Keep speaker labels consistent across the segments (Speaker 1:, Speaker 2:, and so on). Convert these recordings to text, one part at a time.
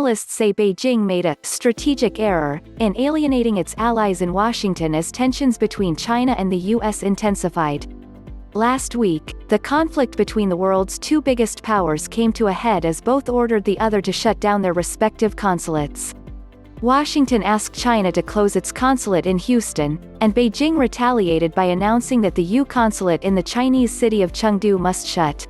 Speaker 1: analysts say Beijing made a strategic error in alienating its allies in Washington as tensions between China and the U.S. intensified. Last week, the conflict between the world's two biggest powers came to a head as both ordered the other to shut down their respective consulates. Washington asked China to close its consulate in Houston, and Beijing retaliated by announcing that the U consulate in the Chinese city of Chengdu must shut.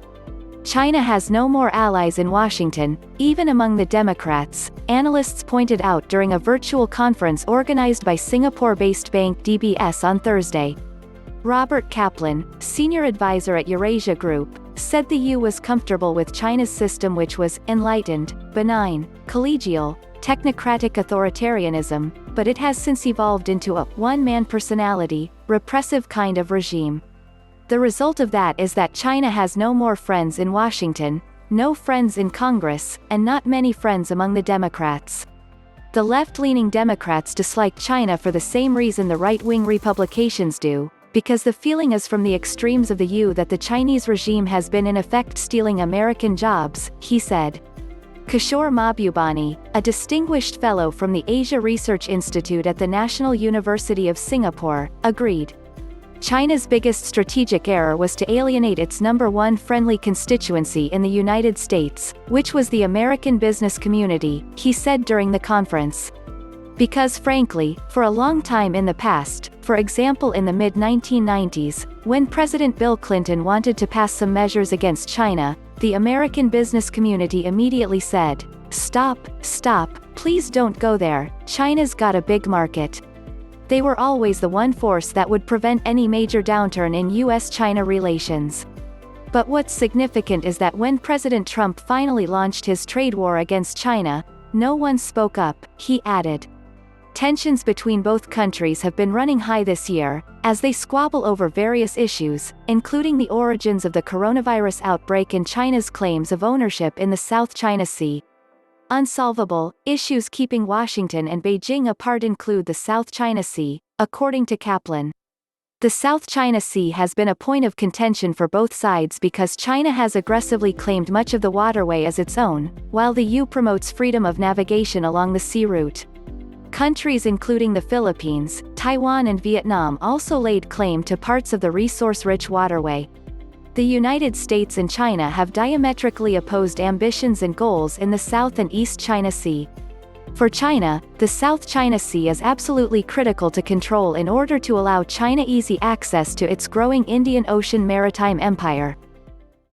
Speaker 1: China has no more allies in Washington, even among the Democrats, analysts pointed out during a virtual conference organized by Singapore-based bank DBS on Thursday. Robert Kaplan, senior advisor at Eurasia Group, said the U was comfortable with China's system, which was enlightened, benign, collegial, technocratic authoritarianism, but it has since evolved into a one-man personality, repressive kind of regime. The result of that is that China has no more friends in Washington, no friends in Congress, and not many friends among the Democrats. The left-leaning Democrats dislike China for the same reason the right-wing Republications do, because the feeling is from the extremes of the U that the Chinese regime has been in effect stealing American jobs, he said. Kishore Mahbubani, a distinguished fellow from the Asia Research Institute at the National University of Singapore, agreed. China's biggest strategic error was to alienate its number one friendly constituency in the United States, which was the American business community, he said during the conference. Because frankly, for a long time in the past, for example in the mid-1990s, when President Bill Clinton wanted to pass some measures against China, the American business community immediately said, "Stop, please don't go there, China's got a big market." They were always the one force that would prevent any major downturn in U.S.-China relations. But what's significant is that when President Trump finally launched his trade war against China, no one spoke up, he added. Tensions between both countries have been running high this year, as they squabble over various issues, including the origins of the coronavirus outbreak and China's claims of ownership in the South China Sea. Unsolvable issues keeping Washington and Beijing apart include the South China Sea, according to Kaplan. The South China Sea has been a point of contention for both sides because China has aggressively claimed much of the waterway as its own, while the U promotes freedom of navigation along the sea route. Countries including the Philippines, Taiwan and Vietnam also laid claim to parts of the resource-rich waterway. The United States and China have diametrically opposed ambitions and goals in the South and East China Sea. For China, the South China Sea is absolutely critical to control in order to allow China easy access to its growing Indian Ocean maritime empire.